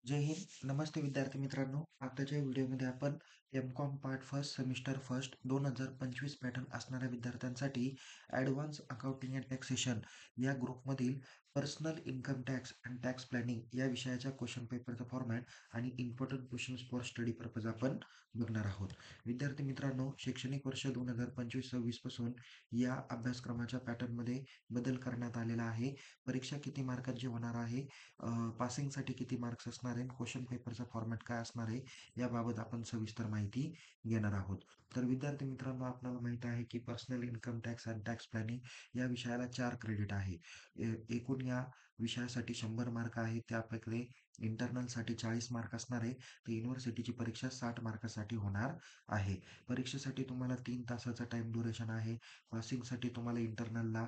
जय हिंद. नमस्ते विद्यार्थी मित्रांनो. आताच्या व्हिडिओमध्ये आपण M.Com part first semester first 2025 pattern असणाऱ्या विद्यार्थ्यांसाठी ॲडव्हान्स अकाउंटिंग अँड टॅक्सेशन या ग्रुपमधील personal income tax and tax planning या विषयाच्या क्वेश्चन पेपरचा फॉर्मॅट आणि important questions for study purpose आपण बघणार आहोत. विद्यार्थी मित्रांनो, शैक्षणिक वर्ष 2025-26 पासून या अभ्यासक्रमाच्या पॅटर्नमध्ये बदल करण्यात आलेला आहे. परीक्षा किती मार्कांची होणार आहे, पासिंगसाठी किती मार्क्स असणार आहे, क्वेश्चन पेपरचा फॉर्मॅट काय असणार आहे, याबाबत आपण सविस्तर माहिती घेणार आहोत. तर विद्यार्थी मित्रांनो, आपल्याला माहित आहे की personal income tax and tax planning या विषयाला 4 क्रेडिट आहे. एकूण या विषयासाठी 100 मार्क आहे. त्यापैकी इंटरनलसाठी 40 मार्क असणार आहे. तर युनिव्हर्सिटीची परीक्षा 60 मार्कासाठी होणार आहे. परीक्षेसाठी तुम्हाला 3 तासाचा टाइम ड्युरेशन आहे. पासिंगसाठी तुम्हाला इंटरनलला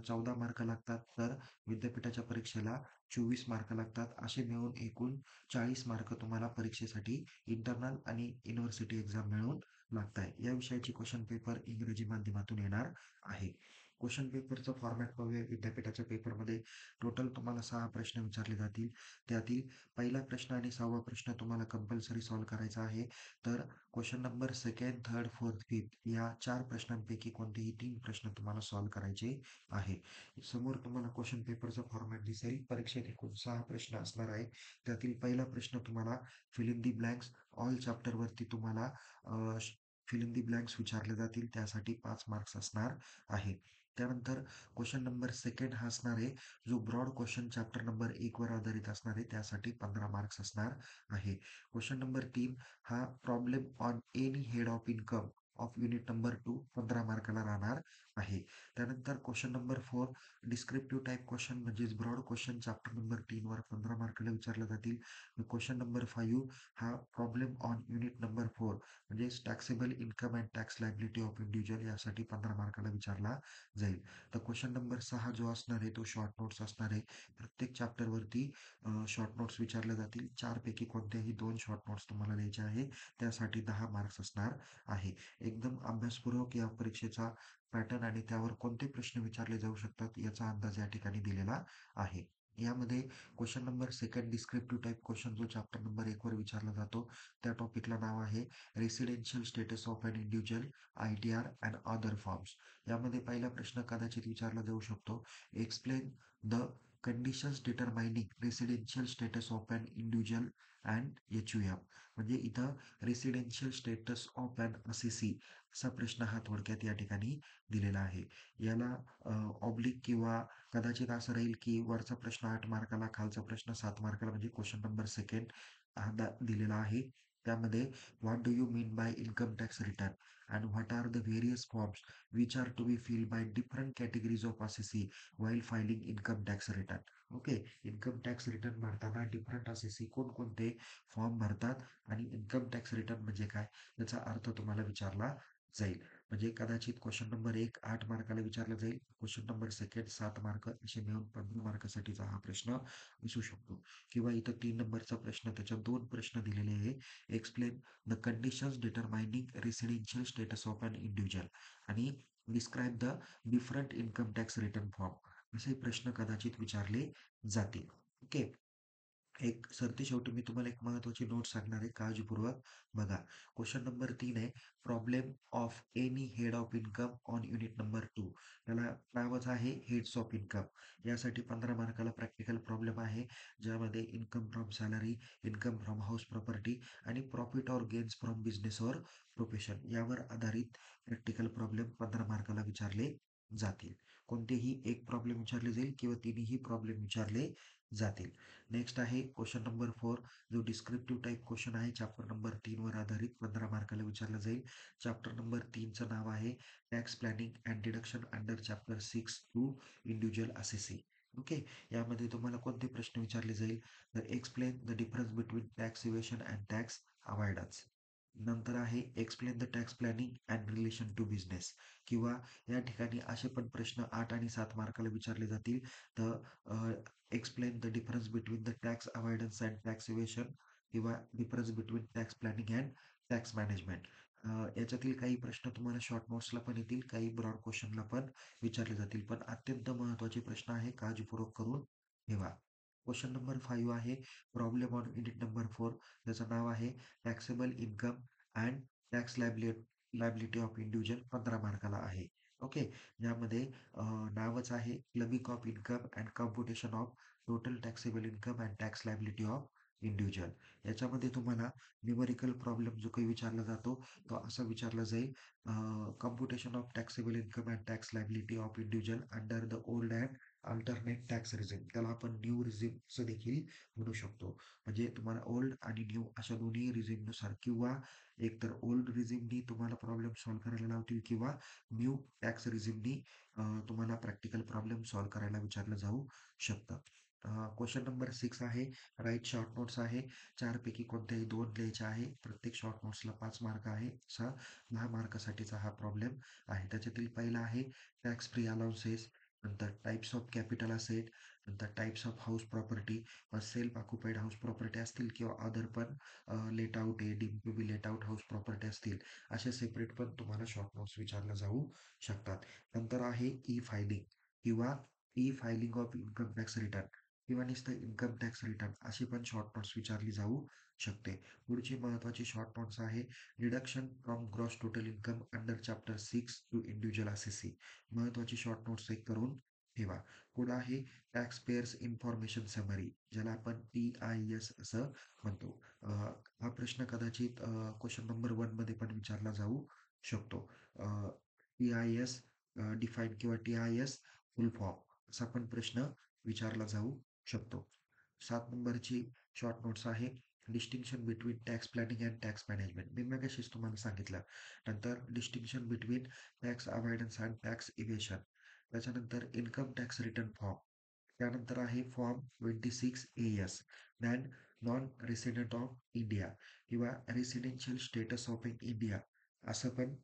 14 मार्क लागतात, तर विद्यापीठाच्या परीक्षेला 24 मार्क लागतात. असे मिळून एकूण 40 मार्क तुम्हाला परीक्षेसाठी इंटरनल आणि युनिव्हर्सिटी एक्झाम मिळून लागत आहे. या विषयाची क्वेश्चन पेपर इंग्रजी माध्यमातून येणार आहे. क्वेश्चन पेपरचा फॉर्मॅट पाहूया. विद्यापीठाच्या पेपरमध्ये टोटल तुम्हाला 6 प्रश्न विचारले जातील. त्यातील पहिला प्रश्न आणि 6वा प्रश्न तुम्हाला कंपल्सरी सॉल्व्ह करायचा आहे. तर question number second, third, fourth, fifth या 4 प्रश्नांपैकी कोणतेही 3 प्रश्न तुम्हाला सॉल्व्ह करायचे आहे. समोर तुम्हाला क्वेश्चन पेपरचा फॉर्मॅट दिसेल. परीक्षेत एकूण 6 प्रश्न असणार आहे. त्यातील पहिला प्रश्न तुम्हाला fill in the blanks all chapter वरती तुम्हाला फिल इन दी ब्लँक्स विचारले जातील. त्यासाठी 5 मार्क्स असणार आहे. त्यानंतर क्वेश्चन नंबर सेकंड हा असणार आहे, जो ब्रॉड क्वेश्चन चॅप्टर नंबर 1 वर आधारित असणार आहे. त्यासाठी 15 मार्क्स असणार आहे. क्वेश्चन नंबर 3 हा problem on any head of income of unit number 2 15 मार्काला राहणार आहे. त्यानंतर question number 4 descriptive type question म्हणजेच ब्रॉड क्वेश्चन चॅप्टर नंबर 3 वर 15 मार्काला विचारले जातील. क्वेश्चन नंबर 5 हा प्रॉब्लेम ऑन युनिट नंबर 4 म्हणजे taxable income and tax liability of individual यासाठी 15 मार्काला विचारला जाईल. तर क्वेश्चन नंबर 6 जो असणार आहे तो शॉर्ट नोट्स असणार आहे. प्रत्येक चॅप्टर वरती शॉर्ट नोट्स विचारले जातील. 4 पैकी कोणत्याही 2 शॉर्ट नोट्स तुम्हाला द्यायचे आहे. त्यासाठी 10 मार्क्स असणार आहे. एकदम अभ्यासपूर्वक या परीक्षेचा पॅटर्न आणि त्यावर कोणते प्रश्न विचारले जाऊ शकतात याचा अंदाज या ठिकाणी दिलेला आहे. यामध्ये question number second descriptive type question जो चॅप्टर नंबर 1 वर विचारला जातो, त्या टॉपिकला नाव आहे residential status of an individual, ITR and other forms. यामध्ये पहिला प्रश्न कदाचित विचारला जाऊ शकतो, explain the conditions determining residential status of an individual and HUF. म्हणजे इथं residential status of an ACC असा प्रश्न हा थोडक्यात या ठिकाणी दिलेला आहे. याला ऑब्लिक किंवा कदाचित असं राहील की वरचा प्रश्न 8 मार्काला, खालचा प्रश्न 7 मार्काला, म्हणजे क्वेश्चन नंबर सेकंड हा दिलेला आहे. त्यामध्ये what do you mean by income tax return and what are the various forms which are to be fill by different categories of ACC while filing income tax return. Okay, income tax return भरताना different ACC कोणकोणते form भरतात आणि income tax return म्हणजे काय याचा अर्थ तुम्हाला विचारला जाईल. म्हणजे कदाचित क्वेश्चन नंबर 1 8 मार्काला विचारला जाईल. क्वेश्चन नंबर सेकंड 7 मार्क, असे मिळून 15 मार्कासाठीचा हा प्रश्न असू शकतो. किंवा इथं 3 नंबरचा प्रश्न, त्याच्यात 2 प्रश्न दिलेले आहे. Explain the conditions determining residential status of an individual आणि describe the different income tax return form असे प्रश्न कदाचित विचारले जातील. ओके. एक सरतेशेवटी मी तुम्हाला एक महत्त्वाची नोट सांगणार आहे, काळजीपूर्वक बघा. क्वेश्चन नंबर 3 आहे, problem of any head of income on unit number 2. याला नावच आहे हेड्स ऑफ इन्कम. यासाठी 15 मार्काला प्रॅक्टिकल प्रॉब्लेम आहे, ज्यामध्ये income from salary, income from house property आणि profit or gains from business or profession यावर आधारित प्रॅक्टिकल प्रॉब्लेम 15 मार्काला विचारले जातील. कोणतेही एक प्रॉब्लेम विचारले जाईल किंवा तिन्ही प्रॉब्लेम विचारले जातील. नेक्स्ट आहे क्वेश्चन नंबर 4, जो डिस्क्रिप्टिव्ह टाइप क्वेश्चन आहे चॅप्टर नंबर 3 वर आधारित 15 मार्काला विचारला जाईल. चॅप्टर नंबर 3 चं नाव आहे tax planning and deduction under chapter 6 to individual ACC. Okay. यामध्ये तुम्हाला कोणते प्रश्न विचारले जाईल, तर explain the difference between tax evasion and tax avoidance. नंतर आहे explain the tax planning and relation to business. किंवा या ठिकाणी असे पण प्रश्न 8 आणि 7 मार्काला विचारले जातील. तर explain the difference between the tax avoidance and tax evasion किंवा difference between tax planning and tax management. याच्यातील काही प्रश्न तुम्हाला शॉर्ट नोट्सला पण येतील, काही ब्रॉड क्वेश्चनला पण विचारले जातील. पण अत्यंत महत्त्वाचे प्रश्न आहे, काळजीपूर्वक करून ठेवा. क्वेश्चन नंबर 5 आहे प्रॉब्लेम ऑन युनिट नंबर 4. त्याचं नाव आहे taxable income and tax liability of individual. 15 मार्काला आहे. ओके. यामध्ये नावच आहे clubbing of income and computation of total taxable income and tax liability of individual. याच्यामध्ये तुम्हाला न्यूमेरिकल प्रॉब्लेम जो काही विचारला जातो तो असा विचारला जाईल, computation of taxable income and tax liability of individual under the old and alternate tax regime. त्याला आपण न्यू रिझिम असं देखील म्हणू शकतो. म्हणजे तुम्हाला ओल्ड आणि न्यू अशा दोन्ही रिझिमनुसार किंवा एकतर ओल्ड रिझिमनी तुम्हाला प्रॉब्लेम सॉल्व्ह करायला लावतील किंवा न्यू टॅक्स रिझिमनी तुम्हाला प्रॅक्टिकल प्रॉब्लेम सॉल्व्ह करायला विचारलं जाऊ शकतं. क्वेश्चन नंबर 6 आहे राईट शॉर्ट नोट्स आहे. 4 पैकी कोणत्याही 2 लिहायचे आहे. प्रत्येक शॉर्ट नोट्सला 5 मार्क आहे. असा 10 मार्कासाठीचा हा प्रॉब्लेम आहे. त्याच्यातील पहिला आहे टॅक्स फ्री अलाउन्सेस, नंतर टाइप्स ऑफ कॅपिटल असेट, नंतर types of house property, self occupied house property असतील किंवा अदर पण लेट आउट आहे, deem to be let out house property असतील, असे सेपरेट पण तुम्हाला शॉर्ट नोट्स विचारले जाऊ शकतात. नंतर आहे ई फायलिंग किंवा e filing of income tax return किंवा नुसतं इन्कम टॅक्स रिटर्न अशी पण शॉर्ट नोट्स विचारली जाऊ शकते. पुढची महत्त्वाची शॉर्ट नोट्स आहे reduction from gross total income under chapter 6 to individual assessee. महत्त्वाची शॉर्ट नोट्स एक करून ठेवा. पुढं आहे टॅक्स पेयर्स इन्फॉर्मेशन समरी, ज्याला आपण TIS असं म्हणतो. हा प्रश्न कदाचित क्वेश्चन नंबर 1 मध्ये पण विचारला जाऊ शकतो. TIS डिफाईन किंवा TIS फुल फॉर्म असा पण प्रश्न विचारला जाऊ शकतो. 7 नंबरची शॉर्ट नोट्स आहे distinction between tax planning and tax management. मी मगाशीच तुम्हाला सांगितलं. नंतर distinction between tax avoidance and tax evasion. त्याच्यानंतर इन्कम टॅक्स रिटर्न फॉर्म. त्यानंतर आहे form 26AS then non resident of India किंवा residential status of in India असं पण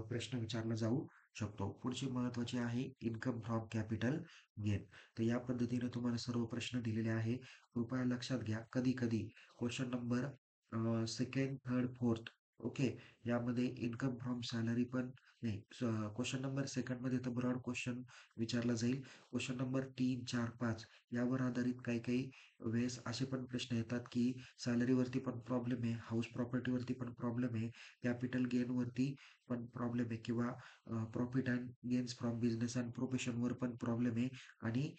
प्रश्न विचारला जाऊ शकतो. पुढची महत्त्वाची आहे इन्कम फ्रॉम कॅपिटल गेन. तर या पद्धतीने तुम्हाला सर्व प्रश्न दिलेले आहे. कृपया लक्षात घ्या, कधी-कधी question number second, third, fourth okay, यामध्ये इन्कम फ्रॉम सॅलरी पण नाही. क्वेश्चन नंबर सेकंडमध्ये तर ब्रॉड क्वेश्चन विचारला जाईल. क्वेश्चन नंबर 3, 4, 5 यावर आधारित काही-काही वेळेस असे पण प्रश्न येतात, की सॅलरीवरती पण प्रॉब्लेम आहे, हाऊस प्रॉपर्टीवरती पण प्रॉब्लेम आहे, कॅपिटल गेनवरती पण प्रॉब्लेम आहे किंवा profit and gains from business and प्रोफेशनवर पण प्रॉब्लेम आहे आणि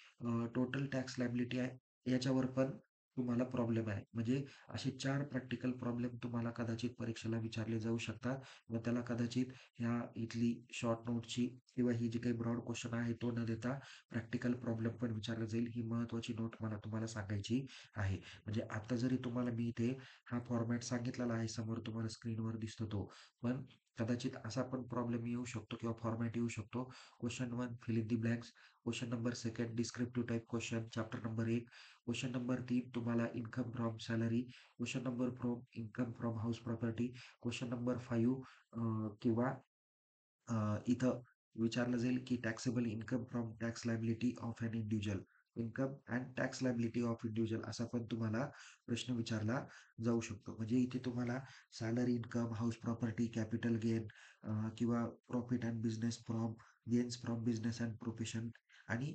टोटल टॅक्स लायबिलिटी आहे याच्यावर पण तुम्हाला प्रॉब्लेम आहे. म्हणजे असे 4 प्रॅक्टिकल प्रॉब्लेम तुम्हाला कदाचित परीक्षेला विचारले जाऊ शकतात व त्याला कदाचित ह्या इथली शॉर्ट नोटची किंवा ही जी काही ब्रॉड क्वेश्चन आहे तो न देता प्रॅक्टिकल प्रॉब्लेम पण विचारला जाईल. ही महत्त्वाची नोट मला तुम्हाला सांगायची आहे. म्हणजे आता जरी तुम्हाला मी इथे हा फॉर्मॅट सांगितलेला आहे, समोर तुम्हाला स्क्रीनवर दिसतो तो. पण कदाचित असा पण प्रॉब्लेम येऊ शकतो किंवा फॉर्मॅट येऊ शकतो. Question 1 fill in the blanks, question number 2 descriptive type question chapter number 1, question number 3 तुम्हाला income from salary, question number 4 income from house property, question number 5 किंवा इथं विचारलं जाईल की taxable income from tax liability of an individual, income and tax liability of individual असा पण तुम्हाला प्रश्न विचारला जाऊ शकतो. म्हणजे इथे तुम्हाला salary income, house property, capital gain किंवा profit and business from gains from business and profession आणि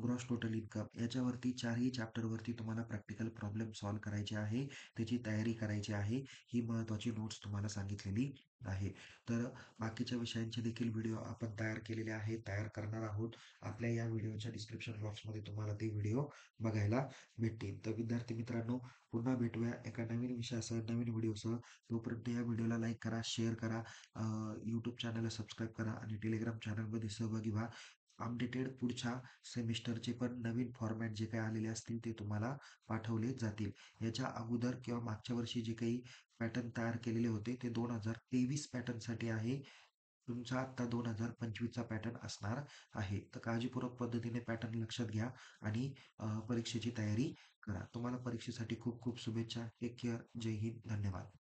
ग्रॉस टोटल इन्कम याच्यावरती 4ही चॅप्टरवरती तुम्हाला प्रॅक्टिकल प्रॉब्लेम सॉल्व्ह करायचे आहे. त्याची तयारी करायची आहे. ही महत्त्वाची नोट्स तुम्हाला सांगितलेली आहे. तर बाकीच्या विषयांचे देखील व्हिडिओ आपण तयार केलेले आहेत, तयार करणार आहोत. आपल्या या व्हिडिओच्या डिस्क्रिप्शन बॉक्समध्ये तुम्हाला ते व्हिडिओ बघायला भेटतील. तर विद्यार्थी मित्रांनो, पुन्हा भेटूया एका नवीन विषयासह, नवीन व्हिडिओसह. तोपर्यंत या व्हिडिओला लाईक करा, शेअर करा, यूट्यूब चॅनलला सबस्क्राईब करा आणि टेलिग्राम चॅनलमध्ये सहभागी व्हा. अपडेटेड पुढच्या सेमिस्टरचे पण नवीन फॉर्मॅट जे काही आलेले असतील ते तुम्हाला पाठवले जातील. याच्या अगोदर किंवा मागच्या वर्षी जे काही पॅटर्न तयार केलेले होते ते 2023 पॅटर्नसाठी आहे. तुमचा आता 2025चा पॅटर्न असणार आहे. तर काळजीपूर्वक पद्धतीने पॅटर्न लक्षात घ्या आणि परीक्षेची तयारी करा. तुम्हाला परीक्षेसाठी खूप खूप शुभेच्छा. Take care. जय हिंद. धन्यवाद.